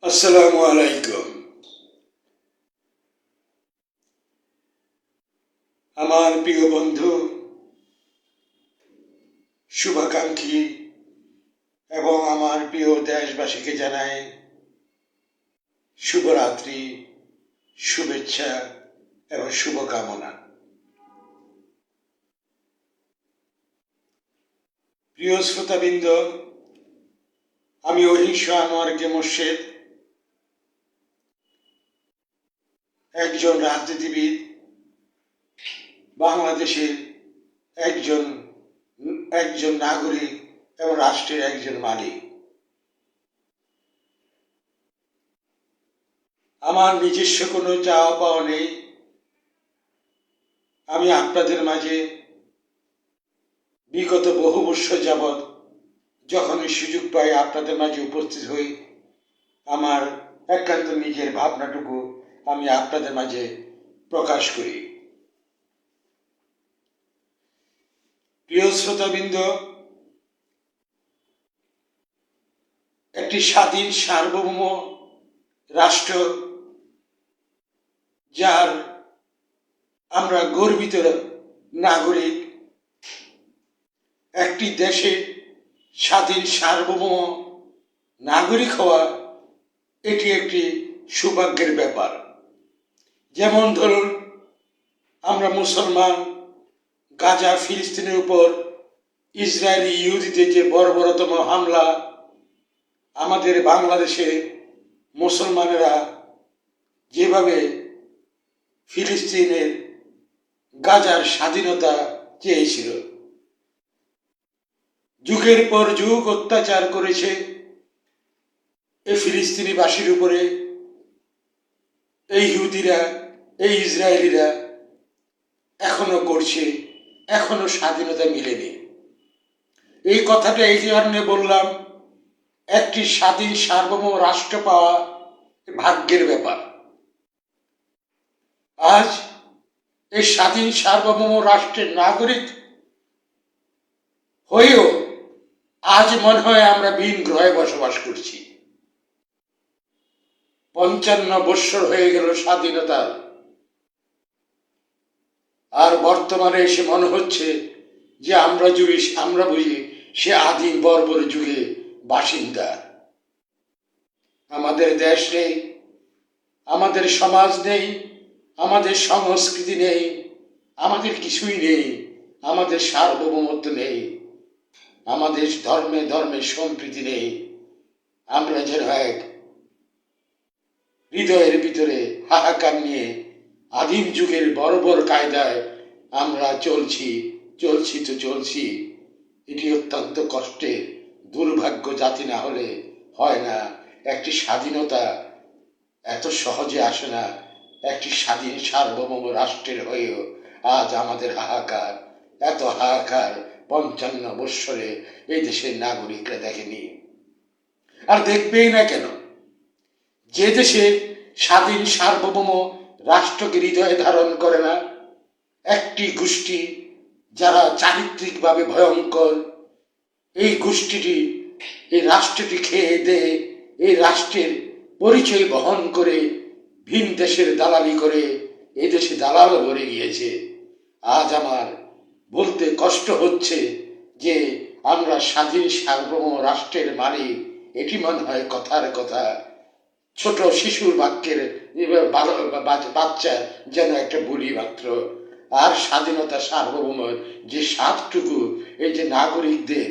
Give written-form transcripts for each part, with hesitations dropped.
আসসালামু আলাইকুম। আমার প্রিয় বন্ধু, শুভাকাঙ্ক্ষী এবং আমার প্রিয় দেশবাসীকে জানাই শুভরাত্রি, শুভেচ্ছা এবং শুভকামনা। প্রিয় শ্রোতাবৃন্দ, আমি অহিংস আনোয়ারকে মোর্শেদ, একজন রাজনীতিবিদ, বাংলাদেশের একজন একজন নাগরিক এবং রাষ্ট্রের একজন মালিক। আমার নিজস্ব কোনো চাওয়া পাওয়া নেই। আমি আপনাদের মাঝে বিগত বহু বৎসর যাবৎ যখনই সুযোগ পাই আপনাদের মাঝে উপস্থিত হই, আমার একান্ত নিজের ভাবনাটুকু আমি আপনাদের মাঝে প্রকাশ করি। প্রিয় শ্রোতাবৃন্দ, একটি স্বাধীন সার্বভৌম রাষ্ট্র, যার আমরা গর্বিত নাগরিক, একটি দেশে স্বাধীন সার্বভৌম নাগরিক হওয়া এটি একটি সৌভাগ্যের ব্যাপার। যেমন ধরুন, আমরা মুসলমান, গাজা ফিলিস্তিনের উপর ইসরায়েলি ইহুদিদের যে বর্বরতম হামলা, আমাদের বাংলাদেশে মুসলমানেরা যেভাবে ফিলিস্তিনের গাজার স্বাধীনতা চেয়েছিল, যুগের পর যুগ অত্যাচার করেছে এই ফিলিস্তিনিবাসীর উপরে এই ইহুদিরা, এই ইসরায়েলিরা, এখনো করছে, এখনো স্বাধীনতা মিলেনি। এই কথাটা এই কারণে বললাম, একটি স্বাধীন সার্বভৌম রাষ্ট্র পাওয়া ভাগ্যের ব্যাপার। আজ এই স্বাধীন সার্বভৌম রাষ্ট্রের নাগরিক হয়েও আজ মনে হয় আমরা ভিন গ্রহে বসবাস করছি। ৫৫ বৎসর হয়ে গেল স্বাধীনতার, আর বর্তমানে এসে মনে হচ্ছে যে আমরা বুঝি সে আদিম বর্বর যুগে বাসিন্দা। আমাদের দেশ নেই, আমাদের সমাজ নেই, আমাদের সংস্কৃতি নেই, আমাদের কিছুই নেই, আমাদের সার্বভৌমত্ব নেই, আমাদের ধর্মে ধর্মের সম্প্রীতি নেই। আমরা যেন এক হৃদয়ের ভিতরে হাহাকার নিয়ে আদিম যুগের বর্বর কায়দায় আমরা চলছি। এটি অত্যন্ত কষ্টের, দুর্ভাগ্য জাতি না হলে হয় না। একটি স্বাধীনতা এত সহজে আসে না। একটি স্বাধীন সার্বভৌম রাষ্ট্রের হয়েও আজ আমাদের হাহাকার, এত হাহাকার ৫৫ বৎসরে এই দেশের নাগরিকরা দেখেনি, আর দেখবেই না কেন। যে দেশে স্বাধীন সার্বভৌম রাষ্ট্রকে হৃদয়ে ধারণ করে না, একটি গোষ্ঠী যারা চারিত্রিকভাবে ভয়ঙ্কর, এই গোষ্ঠীটি এই রাষ্ট্রটি খেয়ে দেয়ে এই রাষ্ট্রের পরিচয় বহন করে ভিন দেশের দালালি করে এই দেশে দালালও ভরে গিয়েছে। আজ আমার বলতে কষ্ট হচ্ছে যে আমরা স্বাধীন সার্বভৌম রাষ্ট্রের মালিক, এটি মনে হয় কথার কথা, ছোট শিশুর বাক্যের বাচ্চার যেন একটা বলি মাত্র। আর স্বাধীনতা সার্বভৌম যে স্বাদটুকু, এই যে নাগরিকদের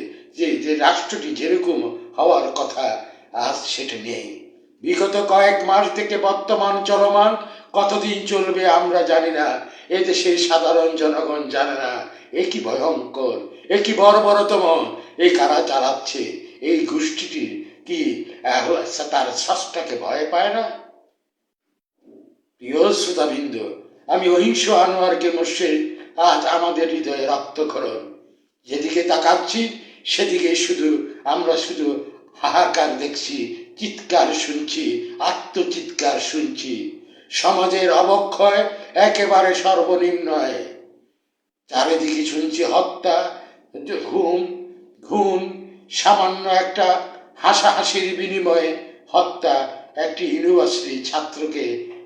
যে রাষ্ট্রটি যেরকম হওয়ার কথা, আজ সেটা নেই। বিগত কয়েক মাস থেকে বর্তমান চলমান, কতদিন চলবে আমরা জানি না, এদেশের সাধারণ জনগণ জানে না। এ কি ভয়ঙ্কর, এ কি বর্বরতম, এই কারা চালাচ্ছে? এই গোষ্ঠীটি কি তার স্রষ্টাকে ভয় পায় না? প্রিয় শ্রোতাবৃন্দ, আমি অহিংস আনোয়ারকে মোর্শেদ আজ আমাদের হৃদয়ে রক্তক্ষরণ। যেদিকে তাকাচ্ছি সেদিকে আমরা শুধু হাহাকার দেখছি, চিৎকার শুনছি, আত্মচিৎকার শুনছি। সমাজের অবক্ষয় একেবারে সর্বনিম্নয়। চারিদিকে শুনছি হত্যা, ঘুম, সামান্য একটা হাসাহাসির বিনিময়ে হত্যা, একটি ইউনিভার্সিটি ছাত্রকে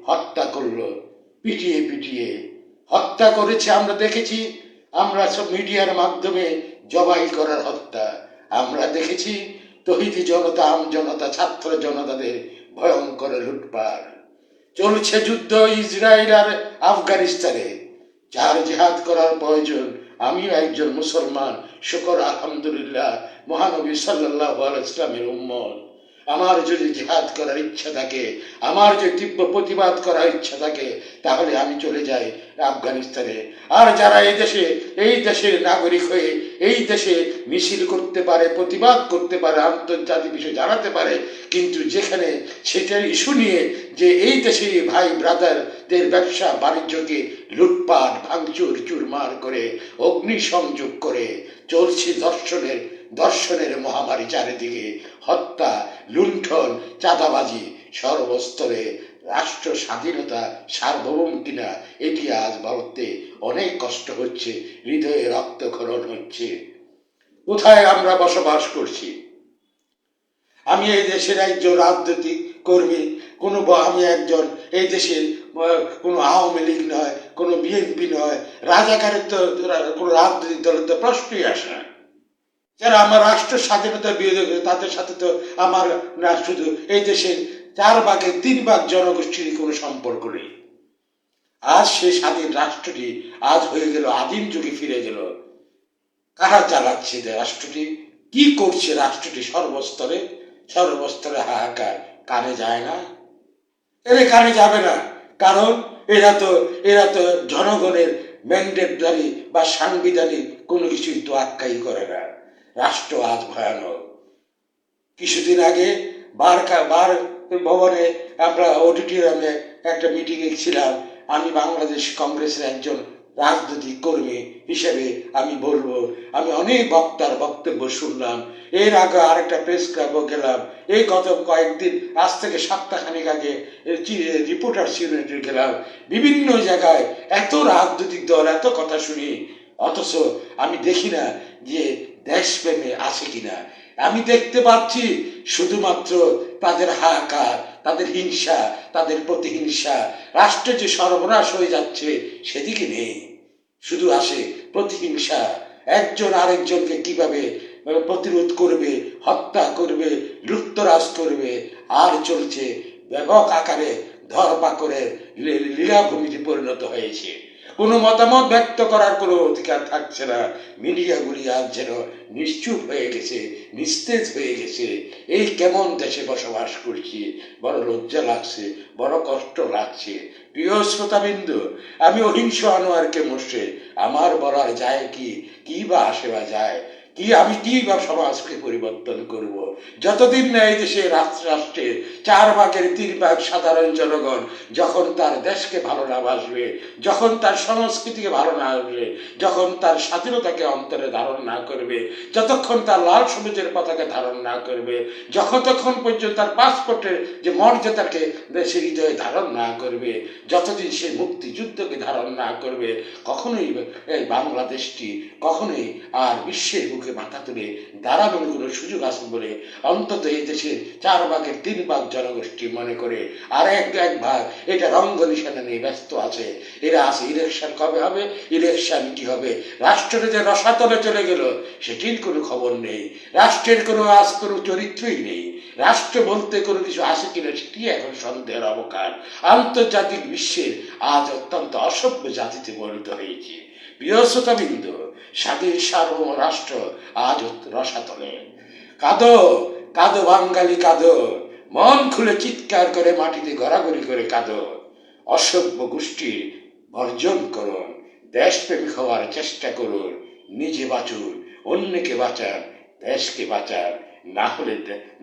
হত্যা করলো, পিটিয়ে পিটিয়ে হত্যা করেছে। আমরা দেখেছি, আমরা সব মিডিয়ার মাধ্যমে জবাই করার হত্যা আমরা দেখেছি। তহিদি জনতা, আম জনতা, ছাত্র জনতাদের ভয়ঙ্কর লুটপাট চলছে। যুদ্ধ ইসরায়েল আর আফগানিস্তানে। যার জিহাদ করার প্রয়োজন, আমিও একজন মুসলমান, শুকর আলহামদুলিল্লাহ, মহানবী সাল্লাল্লাহু আলাইহি ইসলামের উম্মত। আমার যদি জিহাদ করার ইচ্ছা থাকে, আমার যদি তীব্র প্রতিবাদ করার ইচ্ছা থাকে, তাহলে আমি চলে যাই আফগানিস্তানে। আর যারা এই দেশের নাগরিক হয়ে এই দেশে মিছিল করতে পারে, প্রতিবাদ করতে পারে, আন্তর্জাতিক বিষয় জানাতে পারে, কিন্তু যেখানে সেটার ইস্যু নিয়ে যে এই দেশে ভাই ব্রাদারদের ব্যবসা বাণিজ্যকে লুটপাট, ভাঙচুর, চুরমার করে, অগ্নিসংযোগ করে চলছে দর্শনের মহামারী, চারিদিকে হত্যা, লুণ্ঠন, চাঁদাবাজি, সর্বস্তরে রাষ্ট্র স্বাধীনতা সার্বভৌম কিনা এটি আজ ভারতে অনেক কষ্ট হচ্ছে, হৃদয়ে রক্তক্ষরণ হচ্ছে। কোথায় আমরা বসবাস করছি? আমি এই দেশের একজন রাজনৈতিক কর্মী, আমি একজন এই দেশের কোনো আওয়ামী লীগ নয়, কোনো বিএনপি নয়, রাজাকারের তো কোনো রাজনৈতিক দলের তো প্রশ্নই আসে না। যারা আমার রাষ্ট্র স্বাধীনতার বিরোধী, তাদের সাথে তো আমার না শুধু এই দেশের 3/4 জনগোষ্ঠীর কোনো সম্পর্ক নেই। আজ সেই স্বাধীন রাষ্ট্রটি আজ হয়ে গেল, আদিম যুগে ফিরে গেল। কারা চালাচ্ছে রাষ্ট্রটি? কি করছে রাষ্ট্রটি? সর্বস্তরে হাহাকার। কানে যায় না, এদের কানে যাবে না, কারণ এরা তো জনগণের ম্যান্ডেটদারি বা সাংবিধানিক কোনো কিছুই তো আক্কাই করে না। রাষ্ট্র আজ ভয়ানক। কিছুদিন আগে বার ভবনে আমরা অডিটোরিয়ামে একটা মিটিংয়ে ছিলাম। আমি বাংলাদেশ কংগ্রেসের একজন রাজনৈতিক কর্মী হিসেবে আমি বলবো, আমি অনেক বক্তার বক্তব্য শুনলাম। এর আগে আরেকটা প্রেস ক্লাবও গেলাম। এই গত কয়েকদিন, আজ থেকে সপ্তাহখানেক আগে রিপোর্টার্স ইউনিটে গেলাম। বিভিন্ন জায়গায় এত রাজনৈতিক দল, এত কথা শুনি, অথচ আমি দেখি না যে দেশপ্রেমে আছে কিনা। আমি দেখতে পাচ্ছি শুধুমাত্র তাদের হাহাকার, তাদের হিংসা, তাদের প্রতিহিংসা। রাষ্ট্রে যে সর্বনাশ হয়ে যাচ্ছে সেদিকে নেই, শুধু আসে প্রতিহিংসা। একজন আরেকজনকে কিভাবে প্রতিরোধ করবে, হত্যা করবে, লুপ্তরাজ করবে, আর চলছে ব্যাপক আকারে ধরপাকড়ের লীলাভূমিতে পরিণত হয়েছে। কোনো মতামত ব্যক্ত করার কোনো অধিকার থাকছে না। মিডিয়াগুলি আজ যেন নিশ্চুপ হয়ে গেছে, নিস্তেজ হয়ে গেছে। এই কেমন দেশে বসবাস করছি, বড় লজ্জা লাগছে, বড় কষ্ট লাগছে। প্রিয় শ্রোতাবিন্দু, আমি অহিংস আনোয়ারকে মোর্শেদ, আমার বলার যায় কি বা আসে বা যায় আমি কি বা সমাজকে পরিবর্তন করব? যতদিন না এই দেশে রাষ্ট্রে 3/4 সাধারণ জনগণ যখন তার দেশকে ভালো না বাসবে, যখন তার সংস্কৃতিকে ভালো না আসবে, যখন তার স্বাধীনতাকে অন্তরে ধারণ না করবে, যতক্ষণ তার লাল সবুজের পতাকা ধারণ না করবে, যতক্ষণ পর্যন্ত তার পাসপোর্টের যে মর্যাদাকে সে হৃদয়ে ধারণ না করবে, যতদিন সে মুক্তিযুদ্ধকে ধারণ না করবে, কখনোই এই বাংলাদেশটি কখনোই আর বিশ্বের বুকে মাথা তুলে দাঁড়ানোর কোনো সুযোগ আছে বলে অন্তত এই দেশের 3/4 জনগোষ্ঠী মনে করে। আর এক ভাগ এটা রঙ্গ নিশানা নিয়ে ব্যস্ত আছে। এরা আছে ইলেকশন কবে হবে, ইলেকশন কি হবে। রাষ্ট্রটা যে রসাতলে চলে গেল সেটির কোনো খবর নেই। রাষ্ট্রের কোনো চরিত্রই নেই। রাষ্ট্র বলতে কোনো কিছু আছে কিনা সেটি এখন সন্দেহের অবকাশ। আন্তর্জাতিক বিশ্বের আজ অত্যন্ত অসভ্য জাতিতে পরিণত হয়েছে। প্রিয় শ্রোতাবৃন্দ, স্বাধীন সার্বভৌম রাষ্ট্র আজ রসাতলে। কাঁদো কাঁদো বাঙালি কাঁদো, মন খুলে চিৎকার করে মাটিতে গড়াগড়ি করে কাঁদো। অসভ্য গোষ্ঠী বর্জন করুন, দেশপ্রেমিক হওয়ার চেষ্টা করুন। নিজে বাঁচুন, অন্যকে বাঁচান, দেশকে বাঁচান। না হলে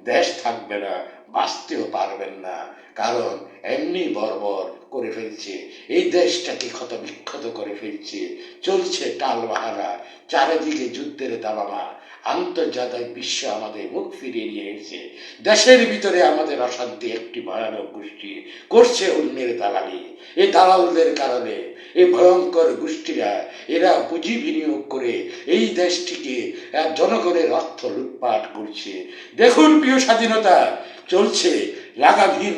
দেশ থাকবে না, বাঁচতেও পারবেন না। কারণ এমনি বর্বর করে ফেলছে, এই দেশটাকে ক্ষত বিক্ষত করে ফেলছে। চলছে টালবাহানা, চারিদিকে যুদ্ধের দাবামা। আন্তর্জাতিক বিশ্ব আমাদের মুখ ফিরিয়ে নিয়েছে। দেশের ভিতরে আমাদের অশান্তি একটি ভয়ানক গোষ্ঠী করছে অন্যের দালালি। এই দালালদের কারণে এই ভয়ঙ্কর গোষ্ঠীরা এরা পুঁজি বিনিয়োগ করে এই দেশটিকে জনগণের অর্থ লুটপাট করছে। দেখুন প্রিয় স্বাধীনতা, চলছে লাগামহীন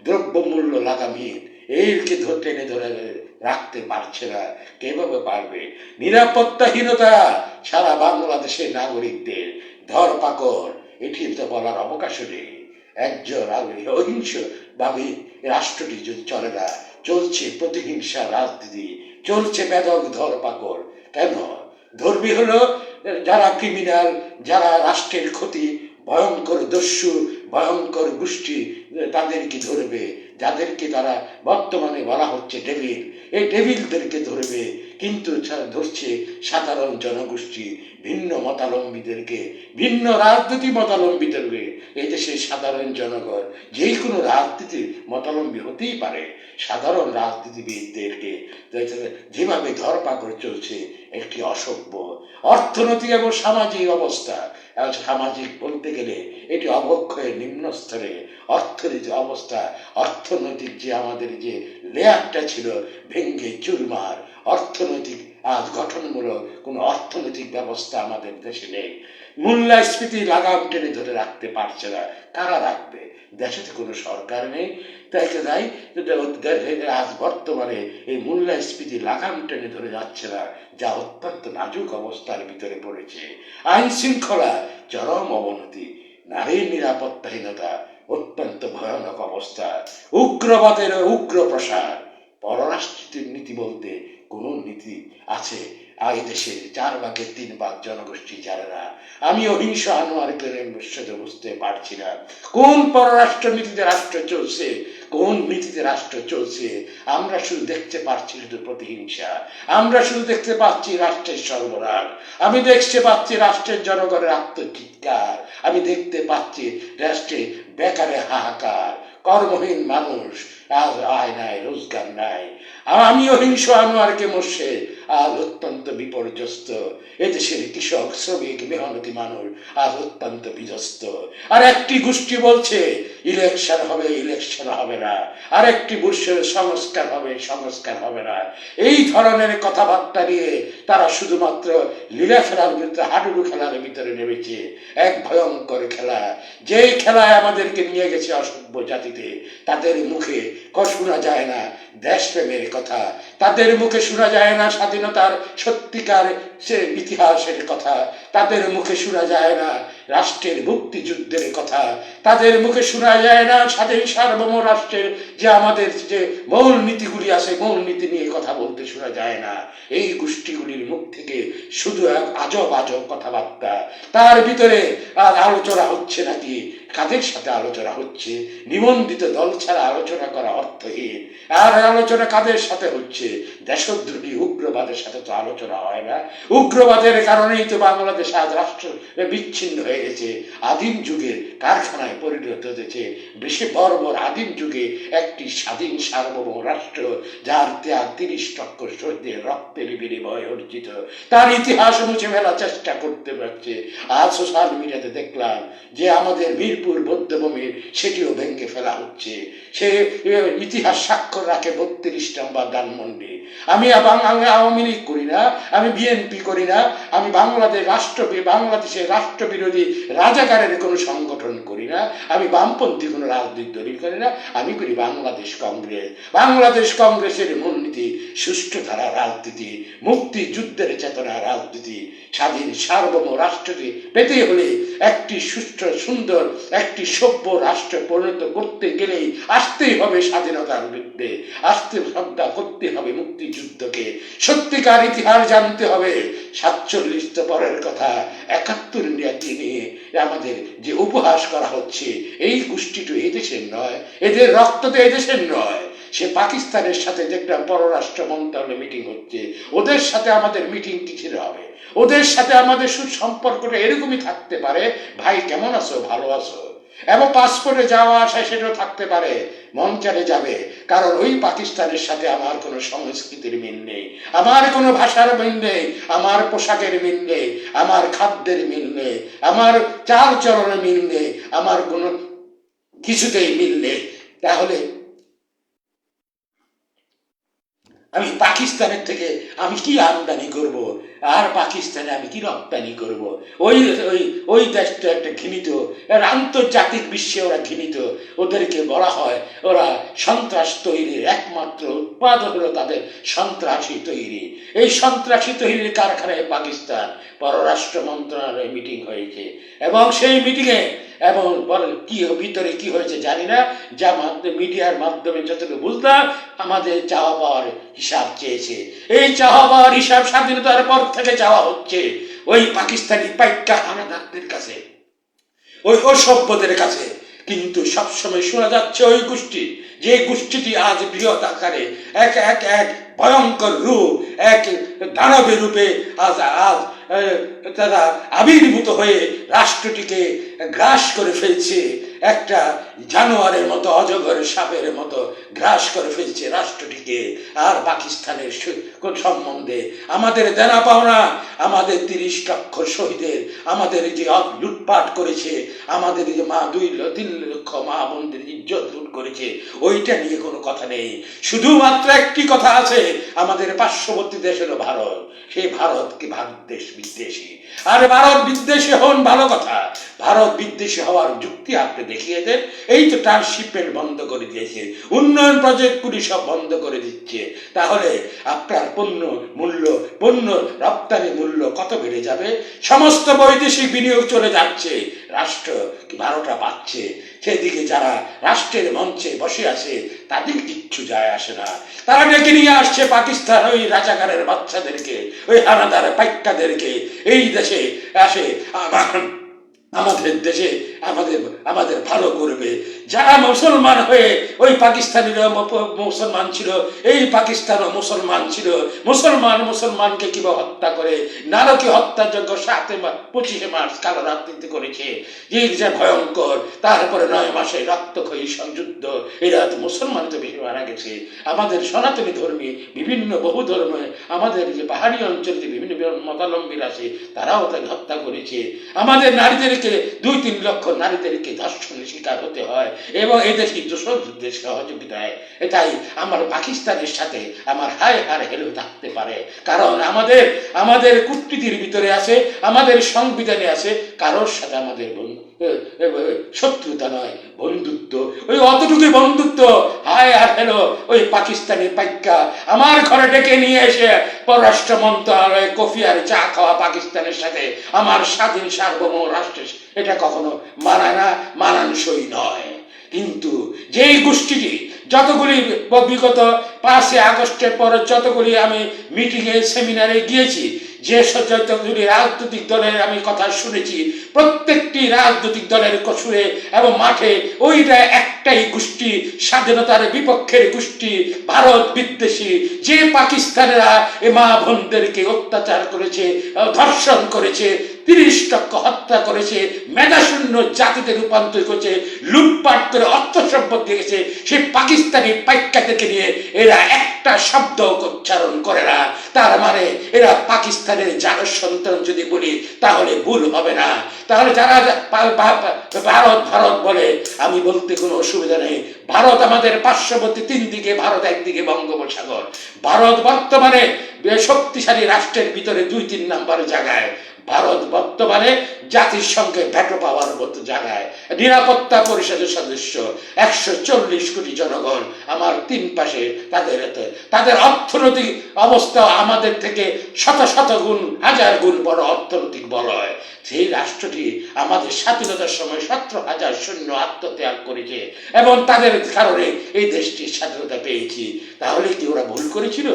দ্রব্যমূল্য লাগামহীন, এইকে টেনে ধরে রাখতে পারছে না। কিভাবে পারবে? নিরাপত্তাহীনতা সারা বাংলাদেশের নাগরিকদের ধরপাকড়, এটি তো বলার অবকাশ নেই। একজন অহিংস ভাবে রাষ্ট্রটি যদি চলে না, চলছে প্রতিহিংসা রাজনীতি, চলছে বেদক ধরপাকড়। কেন ধর্মী হলো যারা ক্রিমিনাল, যারা রাষ্ট্রের ক্ষতি, ভয়ঙ্কর দস্যু, ভয়ঙ্কর গোষ্ঠী, তাদেরকে ধরবে। যাদেরকে তারা বর্তমানে বলা হচ্ছে ডেভিল, এই ডেভিলদেরকে ধরবে। কিন্তু ধরছে সাধারণ জনগোষ্ঠী, ভিন্ন মতাবলম্বীদেরকে, ভিন্ন রাজনীতি মতাবলম্বীদেরকে। এই দেশে সাধারণ জনগণ যে কোনো রাজনীতির মতাবলম্বী হতেই পারে, সাধারণ রাজনীতিবিদদেরকে যেভাবে ধরপাকড় চলছে, একটি অসভ্য অর্থনৈতিক এবং সামাজিক অবস্থা। সামাজিক বলতে গেলে এটি অবক্ষয়ের নিম্ন স্তরে অর্থনৈতিক অবস্থা। অর্থনৈতিক যে আমাদের যে লেয়ারটা ছিল ভেঙ্গে চুরমার, অর্থনৈতিক আজ গঠনমূলক কোনো অর্থনৈতিক ব্যবস্থা আমাদের দেশে নেই। মূল্যস্ফীতি লাগাম টেনে ধরে রাখতে পারছে না। কারা রাখবে? দেশে কোনো সরকার নেই। তাই আজ বর্তমানে এই মূল্যস্ফীতি লাগাম টেনে ধরে যাচ্ছে না, যা অত্যন্ত নাজুক অবস্থার ভিতরে পড়েছে। আইন শৃঙ্খলা চরম অবনতি, নারীর নিরাপত্তাহীনতা অত্যন্ত ভয়ানক অবস্থা, উগ্রবাদের উগ্র প্রসার। পররাষ্ট্র নীতি বলতে কোন নীতি আছে? এই দেশের 4/3 জনগোষ্ঠী জানে না। আমি অহিংস আনোয়ারকে বুঝতে পারছি না কোন পররাষ্ট্র নীতিতে রাষ্ট্র চলছে, কোন নীতিতে রাষ্ট্র চলছে। আমরা শুধু দেখতে পাচ্ছি শুধু প্রতিহিংসা, আমরা শুধু দেখতে পাচ্ছি রাষ্ট্রের সর্বনাশ, আমি দেখতে পাচ্ছি রাষ্ট্রের জনগণের আত্মচিৎকার, আমি দেখতে পাচ্ছি রাষ্ট্রে বেকারে হাহাকার, কর্মহীন মানুষ, আজ আয় নাই, রোজগার নাই। আমি অহিংস আনোয়ারকে মোর্শে আজ অত্যন্ত বিপর্যস্ত। এদেশের কৃষক, শ্রমিক, মেহনতি মানুষ আজ অত্যন্ত বিধ্বস্ত। আর একটি গোষ্ঠী বলছে ইলেকশন হবে, ইলেকশন হবে না। আর একটি গোষ্ঠীর সংস্কার হবে, সংস্কার হবে না। এই ধরনের কথাবার্তা নিয়ে তারা শুধুমাত্র লীলা খেলার ভিতরে, হাডুডু খেলার ভিতরে নেমেছে। এক ভয়ঙ্কর খেলা, যেই খেলায় আমাদেরকে নিয়ে গেছে অসভ্য জাতিতে। তাদের মুখে শোনা যায় না দেশপ্রেমের কথা, তাদের মুখে শোনা যায় না স্বাধীনতার সত্যিকার সে ইতিহাসের কথা, তাদের মুখে শোনা যায় না রাষ্ট্রের মুক্তিযুদ্ধের কথা, তাদের মুখে শোনা যায় না স্বাধীন সার্বভৌম রাষ্ট্রের যে আমাদের যে মূল নীতিগুলি আছে, মূল নীতি নিয়ে কথা বলতে শোনা যায় না। এই গোষ্ঠীগুলির মুখ থেকে শুধু এক আজব আজব কথাবার্তা। তার ভিতরে আর আলোচনা হচ্ছে নাকি? কাদের সাথে আলোচনা হচ্ছে? নিবন্ধিত দল ছাড়া আলোচনা করা অর্থহীন। আর আলোচনা কাদের সাথে হচ্ছে? দেশদ্রোহী উগ্রবাদের সাথে তো আলোচনা হয় না। উগ্রবাদের কারণেই তো বাংলাদেশ আজ রাষ্ট্র বিচ্ছিন্ন হয়ে গেছে, আদিম যুগের কারখানায় পরিণত হয়েছে। বেশি বর্বর আদিম যুগে একটি স্বাধীন সার্বভৌম রাষ্ট্র, যার ত্যাগ 30 লক্ষ শহীদের রক্তের বিনিময়ে অর্জিত, তার ইতিহাস মুছে ফেলার চেষ্টা করতে পারছে। আজ সোশ্যাল মিডিয়াতে দেখলাম যে আমাদের মিরপুর বৌদ্ধভূমির সেটিও ভেঙে ফেলা হচ্ছে। সে ইতিহাস স্বাক্ষর রাখে 32 নম্বর ধানমন্ডি। আমি আওয়ামী লীগ করি না, আমি বিএনপি করি না, আমি বাংলাদেশের রাষ্ট্রবিরোধী রাজাকারের কোনো সংগঠন করি না, আমি বামপন্থী কোনো রাজনৈতিক দল করি না, আমি করি বাংলাদেশ কংগ্রেস। বাংলাদেশ কংগ্রেসের মূলনীতি সুষ্ঠু ধারা রাজনীতি, মুক্তিযুদ্ধের চেতনা রাজনীতি। স্বাধীন সার্বভৌম রাষ্ট্রটি পেতে হলে একটি সুষ্ঠু সুন্দর একটি সভ্য রাষ্ট্র পরিণত করতে গেলেই আসতেই হবে স্বাধীনতার বিরুদ্ধে, আসতে শ্রদ্ধা করতে হবে মুক্তিযুদ্ধকে, সত্যিকার ইতিহাস জানতে হবে। 47 পরের কথা, 71 নিয়ে আমাদের যে উপহাস করা হচ্ছে, এই গোষ্ঠীটি এদেশের নয়, এদের রক্ত তো এদেশের নয়। সে পাকিস্তানের সাথে দেখলাম পররাষ্ট্র মন্ত্রণালয়ে মিটিং হচ্ছে, ওদের সাথে আমাদের মিটিং কিসের হবে? ওদের সাথে আমাদের সুসম্পর্কটা এরকমই থাকতে পারে, ভাই কেমন আছো, ভালো আছো, এবং পাসপোর্টে যাওয়া আসা সেটাও থাকতে পারে, মন চালে যাবে। কারণ ওই পাকিস্তানের সাথে আমার কোনো সংস্কৃতির মিল নেই, আমার কোনো ভাষার মিল নেই, আমার পোশাকের মিল নেই, আমার খাদ্যের মিল নেই, আমার চাল চলনের মিল নেই, আমার কোনো কিছুতেই মিল নেই। তাহলে আমি পাকিস্তানের থেকে আমি কি আমদানি করব? আর পাকিস্তানে আমি কি রপ্তানি করব? ওই ওই ওই দেশটা একটা ঘৃণিত, আন্তর্জাতিক বিশ্বে ওরা ঘৃণিত। ওদেরকে বলা হয় ওরা সন্ত্রাস তৈরির একমাত্র উৎপাদন হলো তাদের সন্ত্রাসী তৈরি। এই সন্ত্রাসী তৈরির কারখানায় পাকিস্তান পররাষ্ট্র মন্ত্রণালয়ে মিটিং হয়েছে, এবং সেই মিটিংয়ে এবং কি ভিতরে কি হয়েছে জানি না, যা মিডিয়ার মাধ্যমে যতটুকু বুঝলাম আমাদের চাওয়া পাওয়ার হিসাব চেয়েছে। এই চাওয়া পাওয়ার হিসাব স্বাধীনতার পর থেকে চাওয়া হচ্ছে ওই পাকিস্তানি পাইক্কা হানাদারদের কাছে, ওই অসভ্যদের কাছে। কিন্তু সবসময় শোনা যাচ্ছে ওই গোষ্ঠী, যে গোষ্ঠীটি আজ বৃহৎ আকারে এক এক এক ভয়ঙ্কর রূপ, এক দানবের রূপে আজ আজ তারা আবির্ভূত হয়ে রাষ্ট্রটিকে গ্রাস করে ফেলছে। একটা জানোয়ারের মতো, অজগরের সাপের মতো গ্রাস করে ফেলছে রাষ্ট্রটিকে। আর পাকিস্তানের সম্বন্ধে আমাদের দেনা পাওনা, আমাদের 30 লক্ষ শহীদের, আমাদের যে লুটপাট করেছে, আমাদের যে 2-3 লক্ষ মা বোনদের ইজ্জত লুট করেছে, ওইটা নিয়ে কোনো কথা নেই। শুধুমাত্র একটি কথা আছে, আমাদের পার্শ্ববর্তী দেশ হলো ভারত। সেই ভারতকে ভারত দেশ বিদ্বেষী। আর ভারত বিদ্বেষী হন ভালো কথা, ভারত বিদ্বেষী হওয়ার যুক্তি আপনি দেখিয়ে দেন। এই তো ট্রান্সশিপমেন্ট বন্ধ করে দিয়েছে, উন্নয়ন প্রজেক্টগুলি সব বন্ধ করে দিচ্ছে। তাহলে আপনার পণ্য রপ্তানি মূল্য কত বেড়ে যাবে? সমস্ত বৈদেশিক বিনিয়োগ চলে যাচ্ছে, রাষ্ট্র 12টা পাচ্ছে। সেদিকে যারা রাষ্ট্রের মঞ্চে বসে আছে তাদের কিচ্ছু যায় আসে না। তারা ডেকে নিয়ে আসছে পাকিস্তান ওই রাজাকারের বাচ্চাদেরকে, ওই হানাদার পাইক্কাদেরকে। এই দেশে আসে আমাদের দেশে আমাদের ভালো করবে। যারা মুসলমান হয়ে ওই পাকিস্তানিরা মুসলমান ছিল, এই পাকিস্তানও মুসলমান ছিল। মুসলমানকে কিভাবে হত্যা করে নারকী হত্যাযজ্ঞ 25 মার্চ কালো রাত্রিতে করেছে, যে ভয়ঙ্কর। তারপরে 9 মাসে রক্তক্ষয়ী সংযুদ্ধ। এরা তো মুসলমান তো বেশি মারা গেছে। আমাদের সনাতনী ধর্মী বিভিন্ন বহু ধর্মে, আমাদের যে পাহাড়ি অঞ্চলে যে বিভিন্ন মতাবলম্বীরা আছে তারাও তাকে হত্যা করেছে। আমাদের নারীদেরকে 2-3 লক্ষ নারীদেরকে ধর্ষণের শিকার হতে হয়, এবং এদের কি যুদ্ধের সহযোগিতায়। তাই আমার পাকিস্তানের সাথে আমার হায় হার হেলেও থাকতে পারে, কারণ আমাদের কূটনীতির ভিতরে আছে, আমাদের সংবিধানে আছে, কারোর সাথে আমাদের শত্রুতা নয়, বন্ধুত্ব। ওই অতটুকুই বন্ধুত্ব। হায় আর হেলো ওই পাকিস্তানি পাইক্কা আমার ঘরে ডেকে নিয়ে এসে পররাষ্ট্র মন্ত্রণালয়ে কফি আর চা খাওয়া পাকিস্তানের সাথে আমার স্বাধীন সার্বভৌম রাষ্ট্রের, এটা কখনো মানানসই নয়। কিন্তু যেই গোষ্ঠীটি যতগুলি বিগত 5 আগস্টের পর যতগুলি আমি মিটিংয়ে সেমিনারে গিয়েছি, যে যতগুলি রাজনৈতিক দলের আমি কথা শুনেছি, প্রত্যেকটি রাজনৈতিক দলের সুরে এবং মাঠে ওইটা একটাই গোষ্ঠী, স্বাধীনতার বিপক্ষের গোষ্ঠী, ভারত বিদ্বেষী। যে পাকিস্তানেরা এ মা বোনদেরকে অত্যাচার করেছে, ধর্ষণ করেছে, 30 লক্ষ হত্যা করেছে, মেধাশূন্য জাতিতে রূপান্তর করেছে, লুটপাট করে অর্থ সম্পদ দিয়েছে, সেই পাকিস্তানি পাইক্কাদেরকে নিয়ে এরা একটা শব্দ উচ্চারণ করে না। তার মানে এরা পাকিস্তানের জাত সন্তান যদি বলি তাহলে ভুল হবে না। তাহলে যারা ভারত বলে, আমি বলতে কোনো অসুবিধা নেই। ভারত আমাদের পার্শ্ববর্তী, 3 দিকে ভারত, একদিকে বঙ্গোপসাগর। ভারত বর্তমানে শক্তিশালী রাষ্ট্রের ভিতরে 2-3 নম্বর জায়গায়। ভারত বর্তমানে জাতিসংঘে ভেটো পাওয়ার মতো জায়গায়, নিরাপত্তা পরিষদের সদস্য, 140 কোটি জনগণ আমার 3 পাশে। তাদের অর্থনৈতিক অবস্থা আমাদের থেকে শত গুণ, 1000 গুণ বড় অর্থনৈতিক বলয়। সেই রাষ্ট্রটি আমাদের স্বাধীনতার সময় 17,000 সৈন্য আত্মত্যাগ করেছে, এবং তাদের কারণে এই দেশটির স্বাধীনতা পেয়েছি। তাহলে কি ওরা ভুল করেছিল?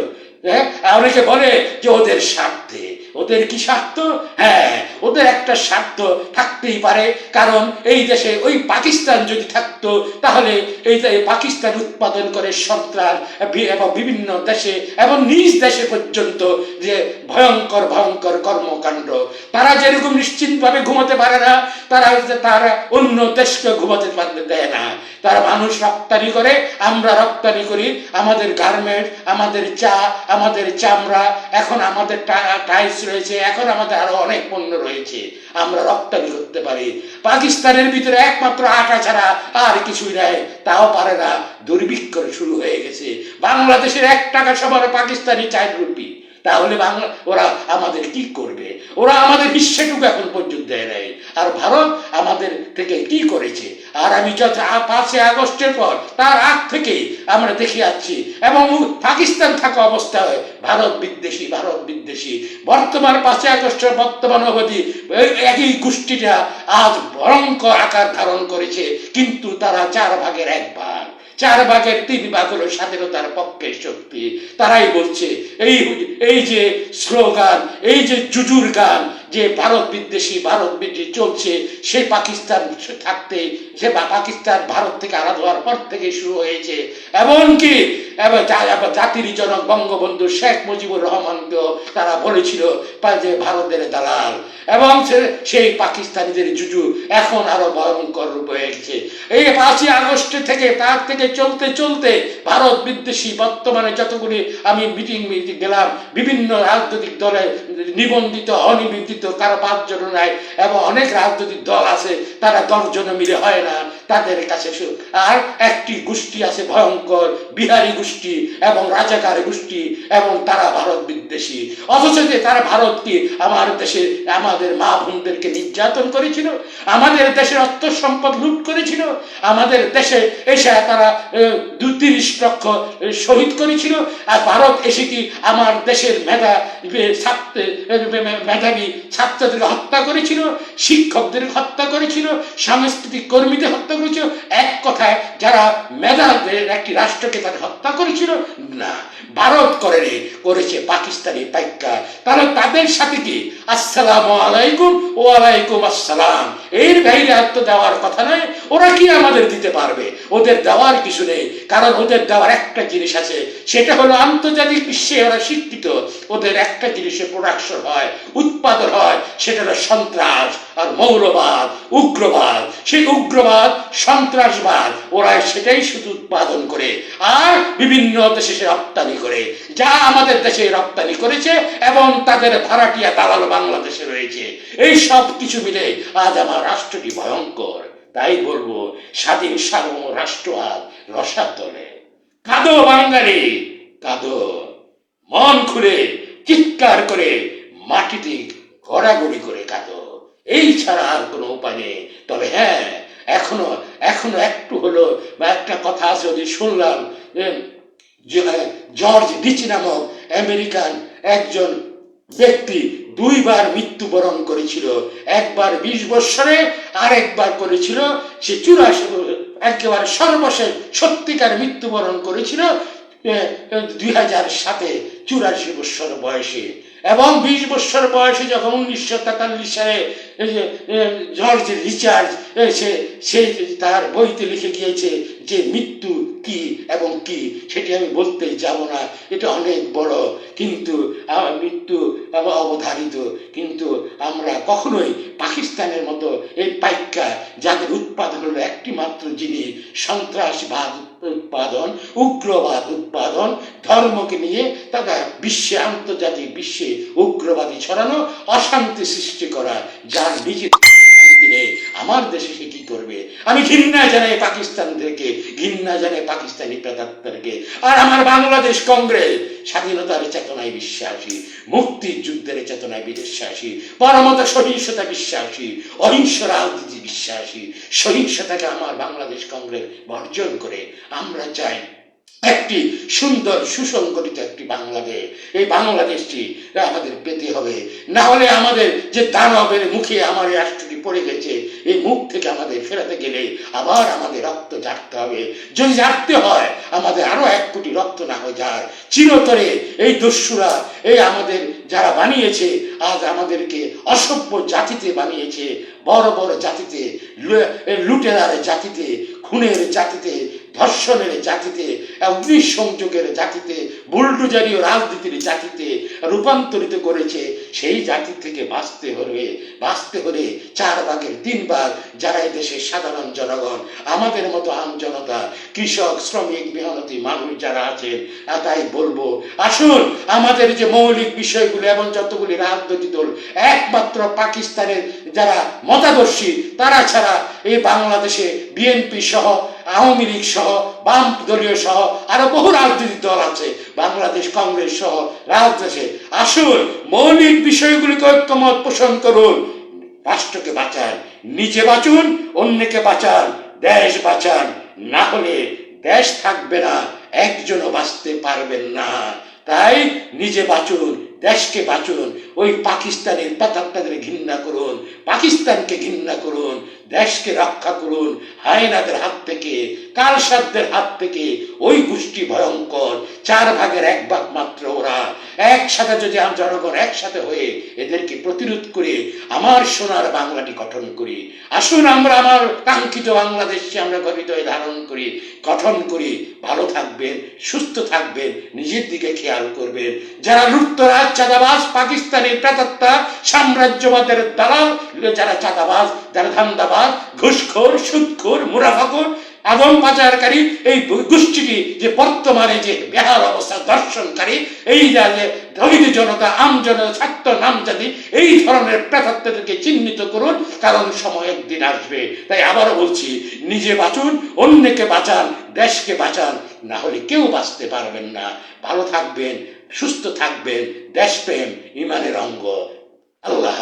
অনেকে বলে যে ওদের স্বার্থে। ওদের কি স্বার্থ? হ্যাঁ, ওদের একটা স্বার্থ থাকতেই পারে, কারণ এই দেশে ওই পাকিস্তান যদি থাকতো তাহলে এই পাকিস্তান উৎপাদন করে সন্ত্রাস এবং বিভিন্ন দেশে এবং নিজ দেশে পর্যন্ত যে ভয়ঙ্কর কর্মকাণ্ড। তারা যেরকম নিশ্চিন্তভাবে ঘুমাতে পারে না, তারা অন্য দেশকে ঘুমাতে দেয় না। তারা মানুষ রপ্তানি করে, আমরা রপ্তানি করি। আমাদের গার্মেন্ট, আমাদের চা, আমাদের চামড়া, এখন আমাদের টাইলস রয়েছে, এখন আমাদের আরো অনেক পণ্য রয়েছে, আমরা রপ্তানি করতে পারি। পাকিস্তানের ভিতরে একমাত্র আটা ছাড়া আর কিছুই নেই, তাও পারে না। দুর্ভিক্ষ শুরু হয়ে গেছে। বাংলাদেশের 1 টাকা সবার পাকিস্তানি 4 রুপি। তাহলে বাংলা ওরা আমাদের কি করবে? ওরা আমাদের হিস্সেটুকু এখন পর্যন্ত দেয় নাই। আর ভারত আমাদের থেকে কি করেছে? আর আমি যত 5ই আগস্টের পর তার আগ থেকে আমরা দেখে যাচ্ছি, এবং পাকিস্তান থাকা অবস্থায় ভারত বিদ্বেষী, ভারত বিদ্বেষী। বর্তমান 5ই আগস্টের বর্তমান অবধি একই গোষ্ঠীটা আজ ভয়ঙ্কর আকার ধারণ করেছে, কিন্তু তারা 4/1 4/3 হলো স্বাধীনতার পক্ষের শক্তি। তারাই বলছে এই যে স্লোগান, এই যে জুজুর গান, যে ভারত বিদ্বেষী চলছে, সে পাকিস্তান থাকতে, সে পাকিস্তান ভারত থেকে আলাদা হওয়ার পর থেকে শুরু হয়েছে। এমনকি জাতির জনক বঙ্গবন্ধু শেখ মুজিবুর রহমানকেও তারা বলেছিল যে ভারতের দালাল, এবং সেই পাকিস্তানিদের জুজু এখন আরো ভয়ঙ্কর রূপ হয়ে গেছে। এই 5ই আগস্ট থেকে তার থেকে চলতে চলতে ভারত বিদ্বেষী বর্তমানে যতগুলি আমি মিটিং গেলাম, বিভিন্ন রাজনৈতিক দলে নিবন্ধিত, অনিবন্ধিত, কারো 5 জন নাই, এবং অনেক রাজনৈতিক দল আছে, তারা 10 জন মিলে হয় না তাদের কাছে। আর একটি গোষ্ঠী আছে ভয়ঙ্কর, বিহারি গোষ্ঠী এবং রাজাকার গোষ্ঠী, এবং তারা ভারত বিদ্বেষী। অথচ যে তারা ভারতকে, আমার দেশে আমাদের মা বোনদেরকে নির্যাতন করেছিল, আমাদের দেশের অর্থ সম্পদ লুট করেছিল, আমাদের দেশে এসে তারা 30 লক্ষ শহীদ করেছিল। আর ভারত এসে কি আমার দেশের মেধাবী ছাত্রদের হত্যা করেছিল, শিক্ষকদের হত্যা করেছিল, সাংস্কৃতিক কর্মীদের হত্যা করেছিল। এক কথায় যারা মেধাদের একটি রাষ্ট্রকে তারা হত্যা করেছিল না, ভারত করেছে পাকিস্তানি পাইকা। তাহলে তাদের সাথে কি আসসালামু আলাইকুম ওয়ালাইকুম আসসালাম, এর বাইরে তো দেওয়ার কথা নয়। ওরা কি আমাদের দিতে পারবে? ওদের দেওয়ার কিছু নেই, কারণ ওদের দেওয়ার একটা জিনিস আছে, সেটা হলো আন্তর্জাতিক বিশ্বে ওরা শিক্ষিত। ওদের একটা জিনিসের প্রোডাকশন হয়, উৎপাদন হয়, সেটা হলো সন্ত্রাস আর মৌলবাদ, উগ্রবাদ। সেই উগ্রবাদ, সন্ত্রাসবাদ ওরা সেটাই শুধু উৎপাদন করে আর বিভিন্ন দেশে রপ্তানি করে, যা আমাদের দেশে রপ্তানি করেছে, এবং তাদের ভাড়াটিয়া দালাল বাংলাদেশে রয়েছে। এই সব কিছু মিলে আজ আমার রাষ্ট্রটি ভয়ঙ্কর। তাই বলবো, স্বাধীন সার্বভৌম রাষ্ট্র আজ রসাতলে। কাঁদো বাঙালি, কাঁদো, মন খুলে চিৎকার করে মাটিতে গড়াগড়ি করে কাঁদো। এই ছাড়া আর কোনো উপায় নেই। তবে হ্যাঁ, এখনো একটু হলো, বা একটা কথা আছে, ওদের শুনলাম, জর্জ ডিচি নামক আমেরিকান একজন ব্যক্তি 2 বার মৃত্যুবরণ করেছিল। একবার 20 বৎসরে, আর একবার করেছিল সে 84, একেবারে সর্বশেষ সত্যিকার মৃত্যুবরণ করেছিল 2007-এ 84 বৎসর বয়সে। এবং 20 বৎসর বয়সে যখন 1943 সালে জর্জ রিচার্ড সে তার বইতে লিখে গিয়েছে যে মৃত্যু কি এবং কি, সেটি আমি বলতে যাব না, এটা অনেক বড়, কিন্তু মৃত্যু অবধারিত। কিন্তু আমরা কখনোই পাকিস্তানের মতো এই পাইকা, যাদের উৎপাদন হলো একটি মাত্র জিনিস, সন্ত্রাসবাদ উৎপাদন, উগ্রবাদ উৎপাদন, ধর্মকে নিয়ে তারা বিশ্বে, আন্তর্জাতিক বিশ্বে উগ্রবাদী ছড়ানো, অশান্তি সৃষ্টি করা, যার নিজের শান্তি নেই, আমার দেশে সে কি করবে? আমি ঘৃণা জানাই পাকিস্তানদেরকে, ঘৃণা জানাই পাকিস্তানি প্রেতাত্মাদেরকে। আর আমার বাংলাদেশ কংগ্রেস স্বাধীনতার চেতনায় বিশ্বাসী, মুক্তির যুদ্ধের চেতনায় বিশ্বাসী, পরমত সহিংসতা বিশ্বাসী, অহিংস রাজনীতি বিশ্বাসী। সহিংসতাকে আমার বাংলাদেশ কংগ্রেস বর্জন করে আমরা চাই একটি সুন্দর সুসংগঠিত একটি বাংলাদেশ। এই বাংলাদেশটি আমাদের পেতে হবে, না হলে আমাদের যে দানবের মুখে আমার রাষ্ট্রটি পড়ে গেছে, এই মুখ থেকে আমাদের ফেরাতে গেলে আবার আমাদের রক্ত ঝাড়তে হবে। যদি ঝাড়তে হয়, আমাদের আরো 1 কোটি রক্ত না হয়ে যায় চিরতরে। এই দস্যুরা, এই আমাদের যারা বানিয়েছে, আজ আমাদেরকে অসভ্য জাতিতে বানিয়েছে, বড় বড় জাতিতে, লুটেরার জাতিতে, খুনের জাতিতে, ধর্ষণের জাতিতে, অগ্নিসংযোগের জাতিতে, বুলডোজারীয় রাজনীতির জাতিতে রূপান্তরিত করেছে। সেই জাতি থেকে বাঁচতে হলে 4/3 যারা এই দেশের সাধারণ জনগণ, আমাদের মতো আম জনতা, কৃষক, শ্রমিক, মেহনতি মানুষ যারা আছেন, তাই বলবো, আসুন আমাদের যে মৌলিক বিষয়গুলো এবং যতগুলি রাজনৈতিক দল, একমাত্র পাকিস্তানের যারা মতাদর্শী তারা ছাড়া এই বাংলাদেশে বিএনপি সহ আওয়ামী লীগ সহ বাম দলীয় সহ আরো বহু রাজনৈতিক দল আছে, বাংলাদেশ কংগ্রেস সহ রাজদেশে। আসুন মৌলিক বিষয়গুলিকে ঐক্যমত পোষণ করুন, রাষ্ট্রকে বাঁচান, নিজে বাঁচুন, অন্যকে বাঁচান, দেশ বাঁচান। না হলে দেশ থাকবে না, একজনও বাঁচতে পারবেন না। তাই নিজে বাঁচুন, দেশকে বাঁচুন। ওই পাকিস্তানের পাতাত্তাদের ঘৃণা করুন, পাকিস্তানকে ঘৃণা করুন, দেশকে রক্ষা করুন হায়নাদের হাত থেকে, কালসারদের হাত থেকে। ওই গোষ্ঠী ভয়ঙ্কর, 4 ভাগের 1 ভাগ মাত্র ওরা। একসাথে যদি জনগণ একসাথে হয়ে এদেরকে প্রতিরোধ করে আমার সোনার বাংলাটি গঠন করি। আসুন আমরা আমার কাঙ্ক্ষিত বাংলাদেশকে আমরা হৃদয়ে ধারণ করি, গঠন করি। ভালো থাকবেন, সুস্থ থাকবেন, নিজের দিকে খেয়াল করবেন। যারা লুটতরাজ, চাঁদাবাজ, পাকিস্তানি প্রেতাত্মা, সাম্রাজ্যবাদের দালাল, যারা চাঁদাবাজ, যারা ধান্দাবাজ, ঘুষখোর, সুদখোর, মুনাফাখোর, আদম পাচারকারী, এই গোষ্ঠীটি যে বর্তমানে যে বেহাল অবস্থা দর্শনকারী, এই যে দলিত জনতা, আমজনতা, ছাত্র নামজাতি, এই ধরনের প্রেতাত্মাদেরকে চিহ্নিত করুন, কারণ সময় একদিন আসবে। তাই আবারও বলছি, নিজে বাঁচুন, অন্যকে বাঁচান, দেশকে বাঁচান, না হলে কেউ বাঁচতে পারবেন না। ভালো থাকবেন, সুস্থ থাকবেন। দেশপ্রেম ইমানের অঙ্গ। আল্লাহ।